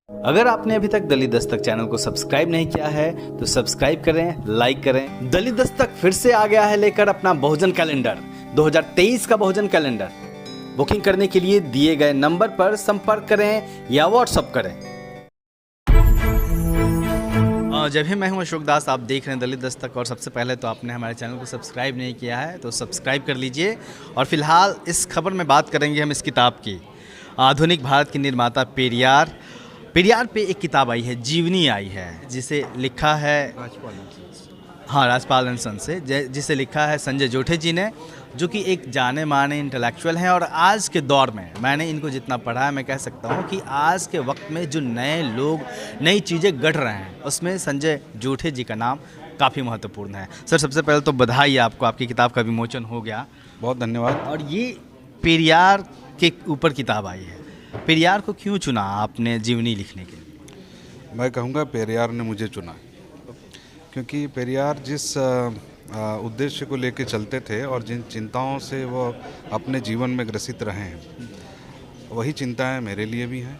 अगर आपने अभी तक दलित दस्तक चैनल को सब्सक्राइब नहीं किया है तो सब्सक्राइब करें, लाइक करें। दलित दस्तक फिर से आ गया है लेकर अपना बहुजन कैलेंडर 2023 का बहुजन कैलेंडर। बुकिंग करने के लिए दिए गए नंबर पर संपर्क करें या व्हाट्सएप करें। जब भी मैं हूं अशोक दास, आप देख रहे हैं दलित दस्तक। और सबसे पहले तो आपने हमारे चैनल को सब्सक्राइब नहीं किया है तो सब्सक्राइब कर लीजिए। और फिलहाल इस खबर में बात करेंगे हम इस किताब की। आधुनिक भारत की निर्माता पेरियार पे एक किताब आई है, जीवनी आई है, जिसे लिखा है राजपाल एंड सन्स से, जिसे लिखा है संजय जोठे जी ने, जो कि एक जाने माने इंटेलेक्चुअल हैं। और आज के दौर में मैंने इनको जितना पढ़ा है, मैं कह सकता हूँ कि आज के वक्त में जो नए लोग नई चीज़ें गढ़ रहे हैं उसमें संजय जोठे जी का नाम काफ़ी महत्वपूर्ण है। सर, सबसे पहले तो बधाई आपको, आपकी किताब का विमोचन हो गया। बहुत धन्यवाद। और ये पेरियार के ऊपर किताब आई है। पेरियार को क्यों चुना आपने जीवनी लिखने के लिए? मैं कहूँगा पेरियार ने मुझे चुना, क्योंकि पेरियार जिस उद्देश्य को लेकर चलते थे और जिन चिंताओं से वो अपने जीवन में ग्रसित रहे हैं, वही चिंताएं मेरे लिए भी हैं,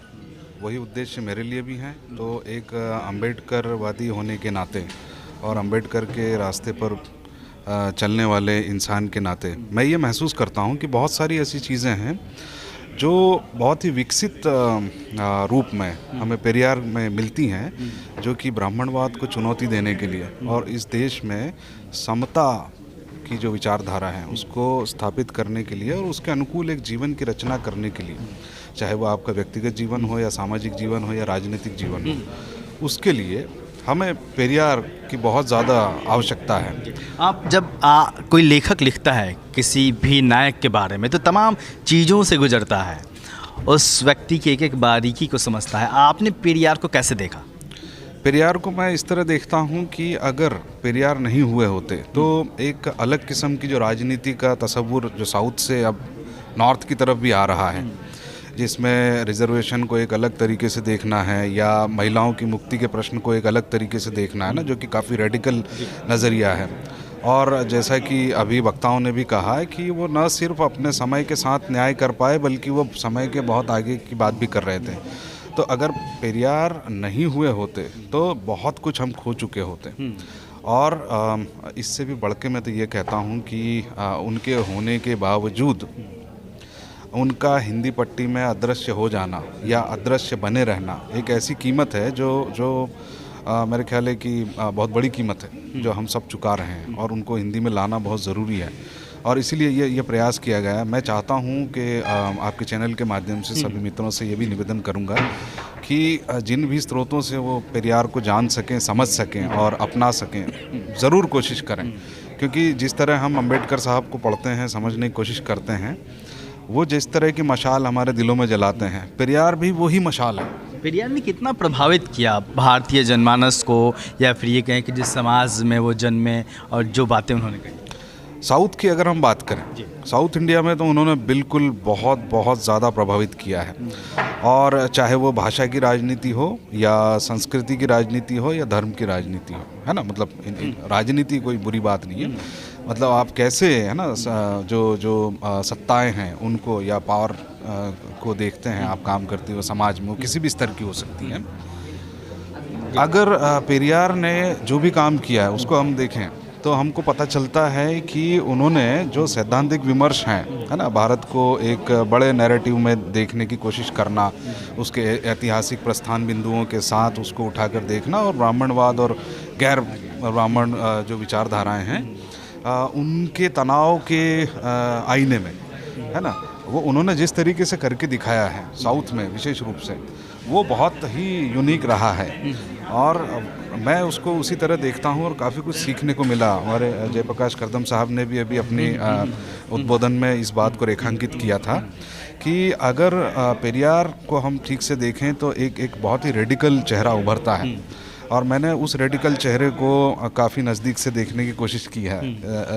वही उद्देश्य मेरे लिए भी हैं। तो एक अम्बेडकरवादी होने के नाते और अम्बेडकर के रास्ते पर चलने वाले इंसान के नाते मैं ये महसूस करता हूँ कि बहुत सारी ऐसी चीज़ें हैं जो बहुत ही विकसित रूप में हमें पेरियार में मिलती हैं, जो कि ब्राह्मणवाद को चुनौती देने के लिए और इस देश में समता की जो विचारधारा है उसको स्थापित करने के लिए और उसके अनुकूल एक जीवन की रचना करने के लिए, चाहे वो आपका व्यक्तिगत जीवन हो या सामाजिक जीवन हो या राजनीतिक जीवन हो, उसके लिए हमें पेरियार की बहुत ज़्यादा आवश्यकता है। आप जब कोई लेखक लिखता है किसी भी नायक के बारे में तो तमाम चीज़ों से गुजरता है, उस व्यक्ति की एक एक बारीकी को समझता है। आपने पेरियार को कैसे देखा? पेरियार को मैं इस तरह देखता हूँ कि अगर पेरियार नहीं हुए होते तो एक अलग किस्म की जो राजनीति का तस्वुर जो साउथ से अब नॉर्थ की तरफ भी आ रहा है, जिसमें रिजर्वेशन को एक अलग तरीके से देखना है या महिलाओं की मुक्ति के प्रश्न को एक अलग तरीके से देखना है ना, जो कि काफ़ी रेडिकल नज़रिया है। और जैसा कि अभी वक्ताओं ने भी कहा है कि वो न सिर्फ अपने समय के साथ न्याय कर पाए बल्कि वो समय के बहुत आगे की बात भी कर रहे थे। तो अगर पेरियार नहीं हुए होते तो बहुत कुछ हम खो चुके होते। और इससे भी बढ़ के मैं तो ये कहता हूँ कि उनके होने के बावजूद उनका हिंदी पट्टी में अदृश्य हो जाना या अदृश्य बने रहना एक ऐसी कीमत है जो मेरे ख्याल है कि बहुत बड़ी कीमत है जो हम सब चुका रहे हैं, और उनको हिंदी में लाना बहुत ज़रूरी है। और इसीलिए ये प्रयास किया गया है। मैं चाहता हूँ कि आपके चैनल के माध्यम से सभी मित्रों से ये भी निवेदन करूँगा कि जिन भी स्रोतों से वो पेरियार को जान सकें, समझ सकें और अपना सकें, ज़रूर कोशिश करें। क्योंकि जिस तरह हम अम्बेडकर साहब को पढ़ते हैं, समझने की कोशिश करते हैं, वो जिस तरह की मशाल हमारे दिलों में जलाते हैं, पेरियार भी वही मशाल है। पेरियार ने कितना प्रभावित किया भारतीय जनमानस को, या फिर ये कहें कि जिस समाज में वो जन्मे और जो बातें उन्होंने कही? साउथ की अगर हम बात करें, साउथ इंडिया में तो उन्होंने बिल्कुल बहुत ज़्यादा प्रभावित किया है। और चाहे वो भाषा की राजनीति हो या संस्कृति की राजनीति हो या धर्म की राजनीति हो, है ना, मतलब राजनीति कोई बुरी बात नहीं है। मतलब आप कैसे, है ना, जो सत्ताएं हैं उनको या पावर को देखते हैं, आप काम करते हो समाज में, वो किसी भी स्तर की हो सकती है। अगर पेरियार ने जो भी काम किया है उसको हम देखें तो हमको पता चलता है कि उन्होंने जो सैद्धांतिक विमर्श हैं, है ना, भारत को एक बड़े नैरेटिव में देखने की कोशिश करना, उसके ऐतिहासिक प्रस्थान बिंदुओं के साथ उसको उठाकर देखना, और ब्राह्मणवाद और गैर ब्राह्मण जो विचारधाराएं हैं उनके तनाव के आईने में, है ना, वो उन्होंने जिस तरीके से करके दिखाया है साउथ में विशेष रूप से, वो बहुत ही यूनिक रहा है। और मैं उसको उसी तरह देखता हूँ और काफ़ी कुछ सीखने को मिला। हमारे जयप्रकाश करदम साहब ने भी अभी अपनी उद्बोधन में इस बात को रेखांकित किया था कि अगर पेरियार को हम ठीक से देखें तो एक बहुत ही रेडिकल चेहरा उभरता है, और मैंने उस रेडिकल चेहरे को काफ़ी नज़दीक से देखने की कोशिश की है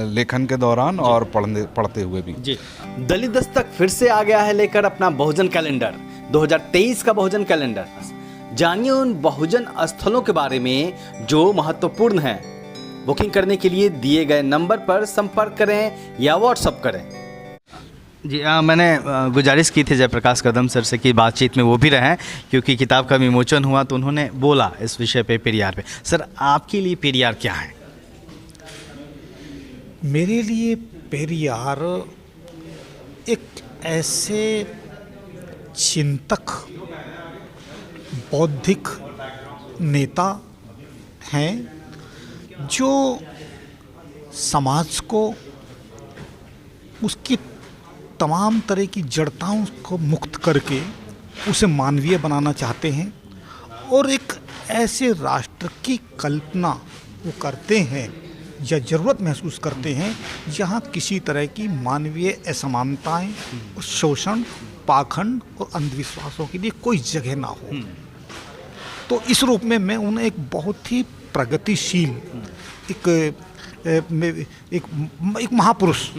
लेखन के दौरान और पढ़ते हुए भी। जी, दलित दस्तक फिर से आ गया है लेकर अपना बहुजन कैलेंडर 2023 का बहुजन कैलेंडर। जानिए उन बहुजन स्थलों के बारे में जो महत्वपूर्ण हैं। बुकिंग करने के लिए दिए गए नंबर पर संपर्क करें या व्हाट्सएप करें। जी मैंने गुजारिश की थी जयप्रकाश कदम सर से कि बातचीत में वो भी रहें, क्योंकि किताब का विमोचन हुआ तो उन्होंने बोला इस विषय पे, पेरियार पे। सर आपके लिए पेरियार क्या है? मेरे लिए पेरियार एक ऐसे चिंतक, बौद्धिक नेता हैं जो समाज को उसकी तमाम तरह की जड़ताओं को मुक्त करके उसे मानवीय बनाना चाहते हैं और एक ऐसे राष्ट्र की कल्पना वो करते हैं या ज़रूरत महसूस करते हैं जहाँ किसी तरह की मानवीय असमानताएं, शोषण, पाखंड और अंधविश्वासों के लिए कोई जगह ना हो। तो इस रूप में मैं उन्हें एक बहुत ही प्रगतिशील एक महापुरुष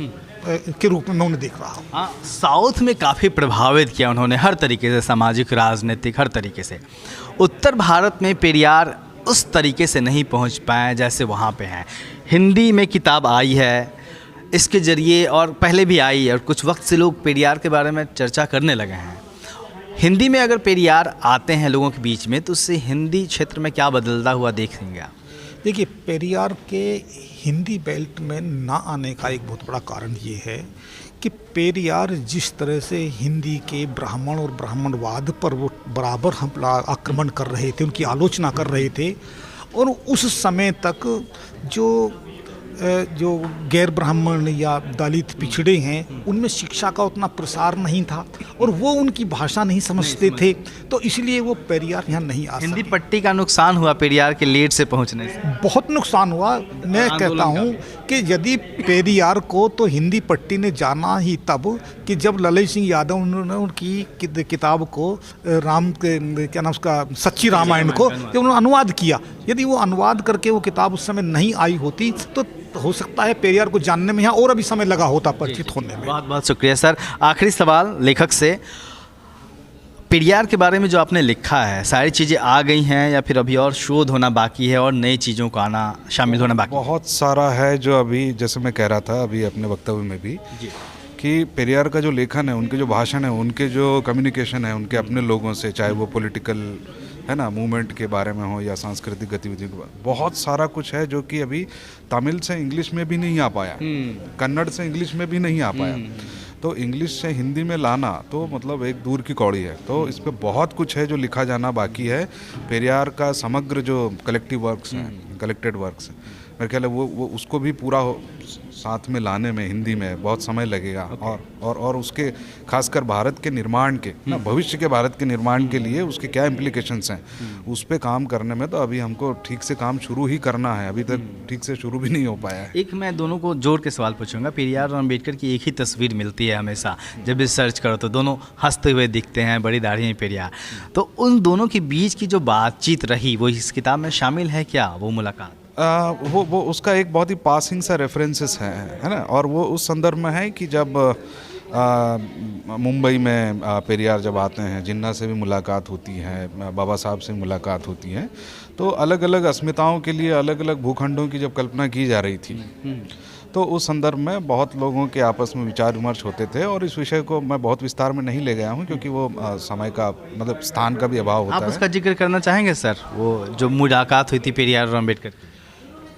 के रूप में मैं उन्हें देख रहा हूँ। हाँ, साउथ में काफ़ी प्रभावित किया उन्होंने हर तरीके से, सामाजिक, राजनीतिक, हर तरीके से। उत्तर भारत में पेरियार उस तरीके से नहीं पहुँच पाए जैसे वहाँ पे हैं। हिंदी में किताब आई है इसके ज़रिए, और पहले भी आई, और कुछ वक्त से लोग पेरियार के बारे में चर्चा करने लगे हैं। हिंदी में अगर पेरियार आते हैं लोगों के बीच में तो उससे हिंदी क्षेत्र में क्या बदलता हुआ देखेंगे आप? देखिए, पेरियार के हिंदी बेल्ट में ना आने का एक बहुत बड़ा कारण ये है कि पेरियार जिस तरह से हिंदी के ब्राह्मण और ब्राह्मणवाद पर वो बराबर हमला आक्रमण कर रहे थे, उनकी आलोचना कर रहे थे, और उस समय तक जो गैर ब्राह्मण या दलित पिछड़े हैं उनमें शिक्षा का उतना प्रसार नहीं था और वो उनकी भाषा नहीं समझते थे, तो इसलिए वो पेरियार यहाँ नहीं आ हिंदी सके। पट्टी का नुकसान हुआ पेरियार के लेट से पहुंचने से। बहुत नुकसान हुआ। मैं कहता हूँ कि यदि पेरियार को तो हिंदी पट्टी ने जाना ही तब कि जब ललित सिंह यादव उन्होंने उनकी किताब को राम के क्या नाम उसका सच्ची रामायण को जब उन्होंने अनुवाद किया, यदि वो अनुवाद करके वो किताब उस समय नहीं आई होती तो हो सकता है पेरियार को जानने में यहाँ और अभी समय लगा होता परिचित होने में। बहुत बहुत शुक्रिया सर। आखिरी सवाल लेखक से, पेरियार के बारे में जो आपने लिखा है सारी चीज़ें आ गई हैं या फिर अभी और शोध होना बाकी है और नई चीज़ों का आना शामिल होना बाकी? बहुत सारा है जो अभी, जैसे मैं कह रहा था अभी अपने वक्तव्य में भी, कि पेरियार का जो लेखन है, उनके जो भाषण है, उनके जो कम्युनिकेशन है उनके अपने लोगों से, चाहे वो पॉलिटिकल है ना मूवमेंट के बारे में हो या सांस्कृतिक गतिविधियों के बारे में, बहुत सारा कुछ है जो कि अभी तमिल से इंग्लिश में भी नहीं आ पाया, कन्नड़ से इंग्लिश में भी नहीं आ पाया, तो इंग्लिश से हिंदी में लाना तो मतलब एक दूर की कौड़ी है। तो इस पे बहुत कुछ है जो लिखा जाना बाकी है। पेरियार का समग्र जो कलेक्टिव वर्क्स हैं, कलेक्टेड वर्क्स, मेरे ख्याल है वो उसको भी पूरा साथ में लाने में हिंदी में बहुत समय लगेगा। और उसके खासकर भारत के निर्माण के ना, भविष्य के भारत के निर्माण के लिए उसके क्या इम्प्लीकेशंस हैं, उस पे काम करने में तो अभी हमको ठीक से काम शुरू ही करना है, अभी तक ठीक से शुरू भी नहीं हो पाया है। एक मैं दोनों को जोड़ के सवाल पूछूंगा। पेरियार और अम्बेडकर की एक ही तस्वीर मिलती है हमेशा, जब भी सर्च करो तो दोनों हंसते हुए दिखते हैं, बड़ी दाढ़ी है पेरियार। तो उन दोनों के बीच की जो बातचीत रही वो इस किताब में शामिल है क्या, वो मुलाकात? वो उसका एक बहुत ही पासिंग सा रेफरेंसेस है ना, और वो उस संदर्भ में है कि जब मुंबई में पेरियार जब आते हैं, जिन्ना से भी मुलाकात होती है, बाबा साहब से मुलाकात होती है, तो अलग अलग अस्मिताओं के लिए अलग अलग भूखंडों की जब कल्पना की जा रही थी, तो उस संदर्भ में बहुत लोगों के आपस में विचार विमर्श होते थे। और इस विषय को मैं बहुत विस्तार में नहीं ले गया हूँ क्योंकि वो समय का मतलब स्थान का भी अभाव होता है। आप उसका जिक्र करना चाहेंगे सर, वो जो मुलाकात हुई थी पेरियार और अम्बेडकर की?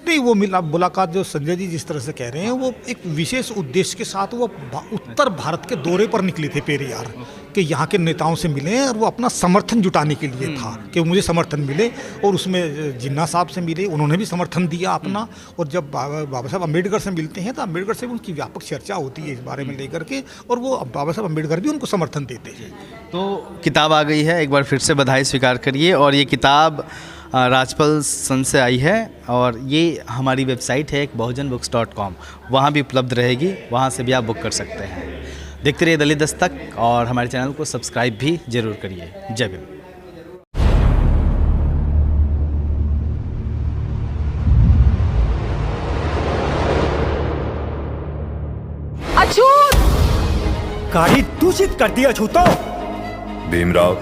नहीं, वो मुलाकात जो संजय जी जिस तरह से कह रहे हैं वो एक विशेष उद्देश्य के साथ वो उत्तर भारत के दौरे पर निकले थे पेरियार, कि यहाँ के नेताओं से मिले और वो अपना समर्थन जुटाने के लिए था कि मुझे समर्थन मिले, और उसमें जिन्ना साहब से मिले, उन्होंने भी समर्थन दिया अपना, और जब बाबा साहब अम्बेडकर से मिलते हैं तो अम्बेडकर से उनकी व्यापक चर्चा होती है इस बारे में लेकर के, और वो बाबा साहब अम्बेडकर भी उनको समर्थन देते हैं। तो किताब आ गई है, एक बार फिर से बधाई स्वीकार करिए। और ये किताब राजपल सन से आई है और ये हमारी वेबसाइट है बहुजनबुक्स.com, वहाँ भी उपलब्ध रहेगी, वहाँ से भी आप बुक कर सकते हैं। देखते रहिए दलित दस्तक और हमारे चैनल को सब्सक्राइब भी जरूर करिए। जय भीम। अछूत! गाड़ी दूषित कर दी अछूतो। भीमराव,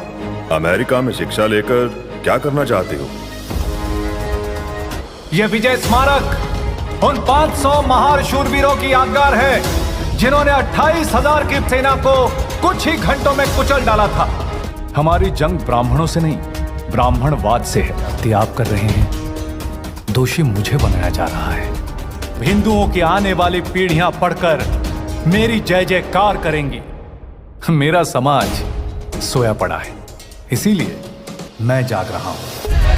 अमेरिका में शिक्षा लेकर क्या करना चाहते हो? यह विजय स्मारक उन 500 महान शूरवीरों की यादगार है जिन्होंने 28,000 की सेना को कुछ ही घंटों में कुचल डाला था। हमारी जंग ब्राह्मणों से नहीं, ब्राह्मणवाद से है। आप कर रहे हैं, दोषी मुझे बनाया जा रहा है। हिंदुओं की आने वाली पीढ़ियां पढ़कर मेरी जय जयकार करेंगी। मेरा समाज सोया पड़ा है, इसीलिए मैं जाग रहा हूं।